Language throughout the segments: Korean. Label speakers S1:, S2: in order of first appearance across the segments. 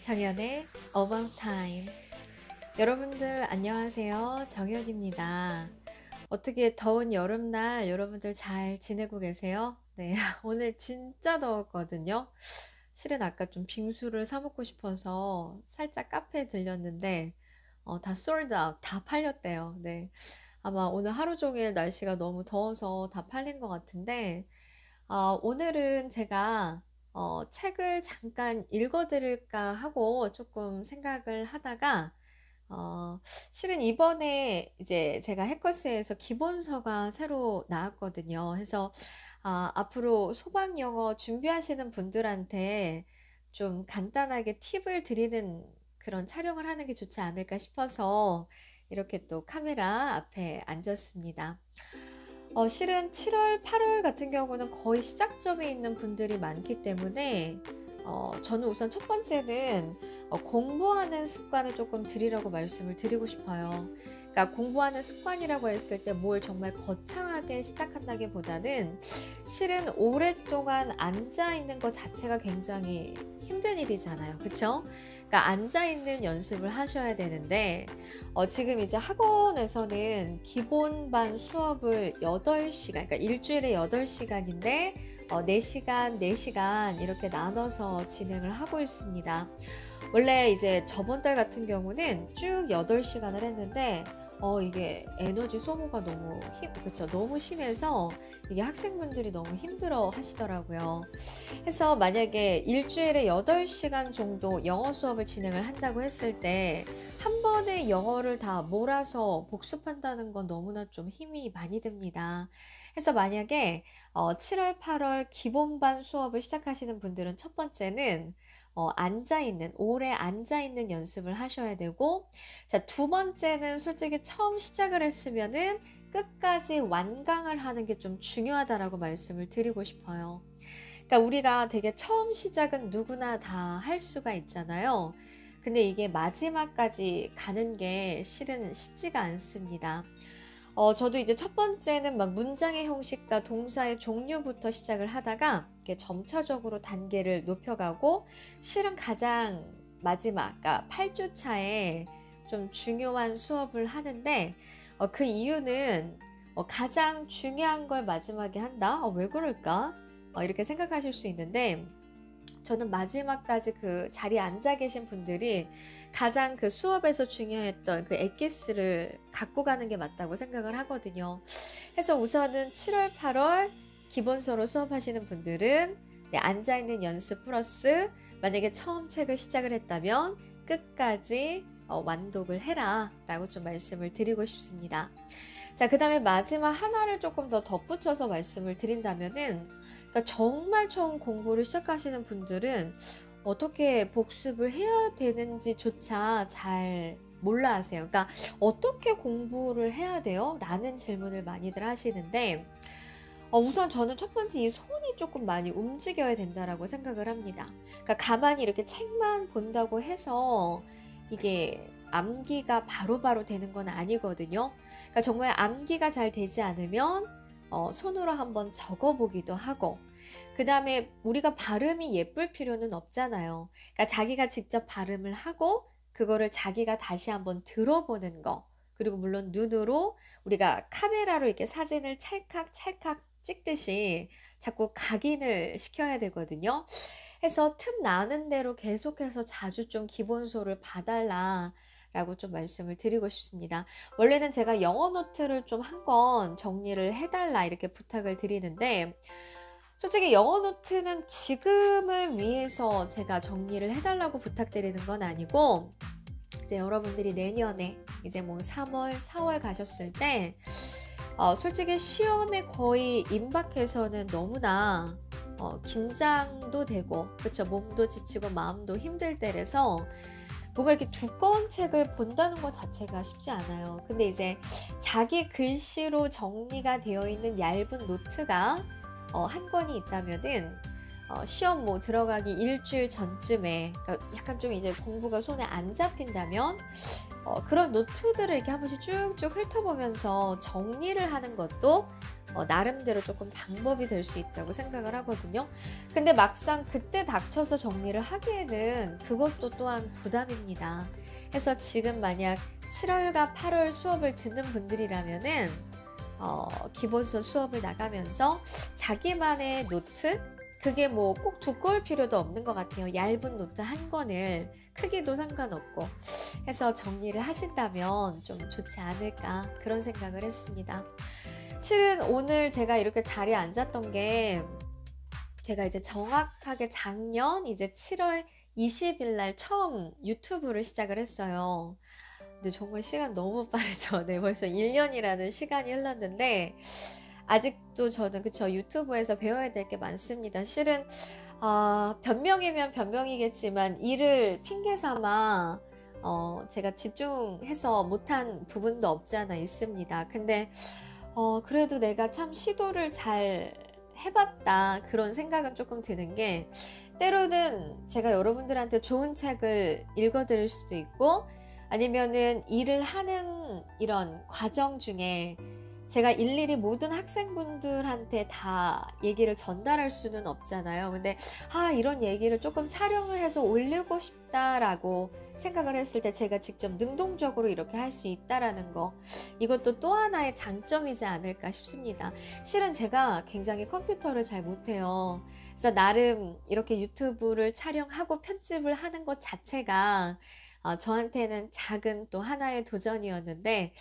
S1: 정연의 About Time. 여러분들 안녕하세요. 정연입니다. 어떻게 더운 여름날 여러분들 잘 지내고 계세요? 네, 오늘 진짜 더웠거든요. 실은 아까 좀 빙수를 사 먹고 싶어서 살짝 카페에 들렸는데 다 솔드 아웃, 다 팔렸대요. 네, 아마 오늘 하루 종일 날씨가 너무 더워서 다 팔린 것 같은데 오늘은 제가 책을 잠깐 읽어드릴까 하고 조금 생각을 하다가 실은 이번에 이제 제가 해커스에서 기본서가 새로 나왔거든요. 해서 앞으로 소방 영어 준비하시는 분들한테 좀 간단하게 팁을 드리는 그런 촬영을 하는 게 좋지 않을까 싶어서 이렇게 또 카메라 앞에 앉았습니다. 실은 7월, 8월 같은 경우는 거의 시작점에 있는 분들이 많기 때문에 저는 우선 첫 번째는 공부하는 습관을 조금 들이라고 말씀을 드리고 싶어요. 그러니까 공부하는 습관이라고 했을 때 뭘 정말 거창하게 시작한다기보다는 실은 오랫동안 앉아 있는 것 자체가 굉장히 힘든 일이잖아요. 그렇죠? 그러니까 앉아 있는 연습을 하셔야 되는데 지금 이제 학원에서는 기본반 수업을 8시간, 그러니까 일주일에 8시간인데 4시간, 4시간 이렇게 나눠서 진행을 하고 있습니다. 원래 이제 저번 달 같은 경우는 쭉 8시간을 했는데 이게 에너지 소모가 그쵸? 너무 심해서 이게 학생분들이 너무 힘들어 하시더라고요. 해서 만약에 일주일에 8시간 정도 영어 수업을 진행을 한다고 했을 때 한 번에 영어를 다 몰아서 복습한다는 건 너무나 좀 힘이 많이 듭니다. 해서 만약에 7월, 8월 기본반 수업을 시작하시는 분들은 첫 번째는 오래 앉아있는 연습을 하셔야 되고, 자, 두 번째는 솔직히 처음 시작을 했으면은 끝까지 완강을 하는 게 좀 중요하다라고 말씀을 드리고 싶어요. 그러니까 우리가 되게 처음 시작은 누구나 다 할 수가 있잖아요. 근데 이게 마지막까지 가는 게 실은 쉽지가 않습니다. 저도 이제 첫 번째는 막 문장의 형식과 동사의 종류부터 시작을 하다가 이렇게 점차적으로 단계를 높여가고 실은 가장 마지막, 그러니까 8주 차에 좀 중요한 수업을 하는데 그 이유는 가장 중요한 걸 마지막에 한다? 왜 그럴까? 이렇게 생각하실 수 있는데 저는 마지막까지 그 자리에 앉아 계신 분들이 가장 그 수업에서 중요했던 그 엑기스를 갖고 가는 게 맞다고 생각을 하거든요. 해서 우선은 7월, 8월 기본서로 수업하시는 분들은 앉아있는 연습 플러스 만약에 처음 책을 시작을 했다면 끝까지 완독을 해라 라고 좀 말씀을 드리고 싶습니다. 자, 그 다음에 마지막 하나를 조금 더 덧붙여서 말씀을 드린다면은 그러니까 정말 처음 공부를 시작하시는 분들은 어떻게 복습을 해야 되는지조차 잘 몰라 하세요. 그러니까 어떻게 공부를 해야 돼요? 라는 질문을 많이들 하시는데 우선 저는 첫 번째 이 손이 조금 많이 움직여야 된다라고 생각을 합니다. 그러니까 가만히 이렇게 책만 본다고 해서 이게 암기가 바로바로 되는 건 아니거든요. 그러니까 정말 암기가 잘 되지 않으면 손으로 한번 적어보기도 하고 그 다음에 우리가 발음이 예쁠 필요는 없잖아요. 그러니까 자기가 직접 발음을 하고 그거를 자기가 다시 한번 들어보는 거 그리고 물론 눈으로 우리가 카메라로 이렇게 사진을 찰칵찰칵 찍듯이 자꾸 각인을 시켜야 되거든요. 해서 틈 나는 대로 계속해서 자주 좀 기본소를 봐달라 라고 좀 말씀을 드리고 싶습니다. 원래는 제가 영어 노트를 좀 한 건 정리를 해달라 이렇게 부탁을 드리는데 솔직히 영어 노트는 지금을 위해서 제가 정리를 해달라고 부탁드리는 건 아니고 이제 여러분들이 내년에 이제 뭐 3월, 4월 가셨을 때 솔직히 시험에 거의 임박해서는 너무나 긴장도 되고 그쵸 몸도 지치고 마음도 힘들 때라서 뭔가 이렇게 두꺼운 책을 본다는 것 자체가 쉽지 않아요. 근데 이제 자기 글씨로 정리가 되어 있는 얇은 노트가 한 권이 있다면은 시험 뭐 들어가기 일주일 전쯤에, 그러니까 약간 좀 이제 공부가 손에 안 잡힌다면 그런 노트들을 이렇게 한 번씩 쭉쭉 훑어보면서 정리를 하는 것도 나름대로 조금 방법이 될 수 있다고 생각을 하거든요. 근데 막상 그때 닥쳐서 정리를 하기에는 그것도 또한 부담입니다. 해서 지금 만약 7월과 8월 수업을 듣는 분들이라면은 기본서 수업을 나가면서 자기만의 노트, 그게 뭐 꼭 두꺼울 필요도 없는 것 같아요. 얇은 노트 한 권을, 크기도 상관없고 해서 정리를 하신다면 좀 좋지 않을까, 그런 생각을 했습니다. 실은 오늘 제가 이렇게 자리에 앉았던 게, 제가 이제 정확하게 작년 이제 7월 20일 날 처음 유튜브를 시작을 했어요. 근데 정말 시간 너무 빠르죠. 네, 벌써 1년이라는 시간이 흘렀는데 아직도 저는 그쵸, 유튜브에서 배워야 될 게 많습니다. 실은 변명이면 변명이겠지만 일을 핑계 삼아 제가 집중해서 못한 부분도 없지 않아 있습니다. 근데 그래도 내가 참 시도를 잘 해봤다, 그런 생각은 조금 드는 게, 때로는 제가 여러분들한테 좋은 책을 읽어드릴 수도 있고, 아니면은 일을 하는 이런 과정 중에 제가 일일이 모든 학생분들한테 다 얘기를 전달할 수는 없잖아요. 근데 이런 얘기를 조금 촬영을 해서 올리고 싶다라고 생각을 했을 때 제가 직접 능동적으로 이렇게 할 수 있다라는 거, 이것도 또 하나의 장점이지 않을까 싶습니다. 실은 제가 굉장히 컴퓨터를 잘 못해요. 그래서 나름 이렇게 유튜브를 촬영하고 편집을 하는 것 자체가 저한테는 작은 또 하나의 도전이었는데,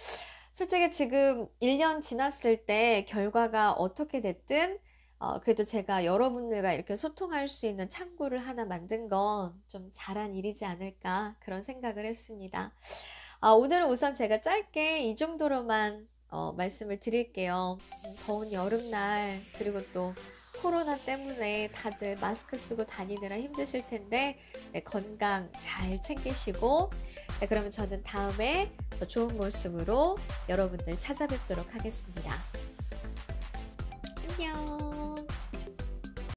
S1: 솔직히 지금 1년 지났을 때 결과가 어떻게 됐든 그래도 제가 여러분들과 이렇게 소통할 수 있는 창구를 하나 만든 건 좀 잘한 일이지 않을까, 그런 생각을 했습니다. 오늘은 우선 제가 짧게 이 정도로만 말씀을 드릴게요. 더운 여름날, 그리고 또 코로나 때문에 다들 마스크 쓰고 다니느라 힘드실 텐데, 네, 건강 잘 챙기시고, 자, 그러면 저는 다음에 더 좋은 모습으로 여러분들 찾아뵙도록 하겠습니다. 안녕.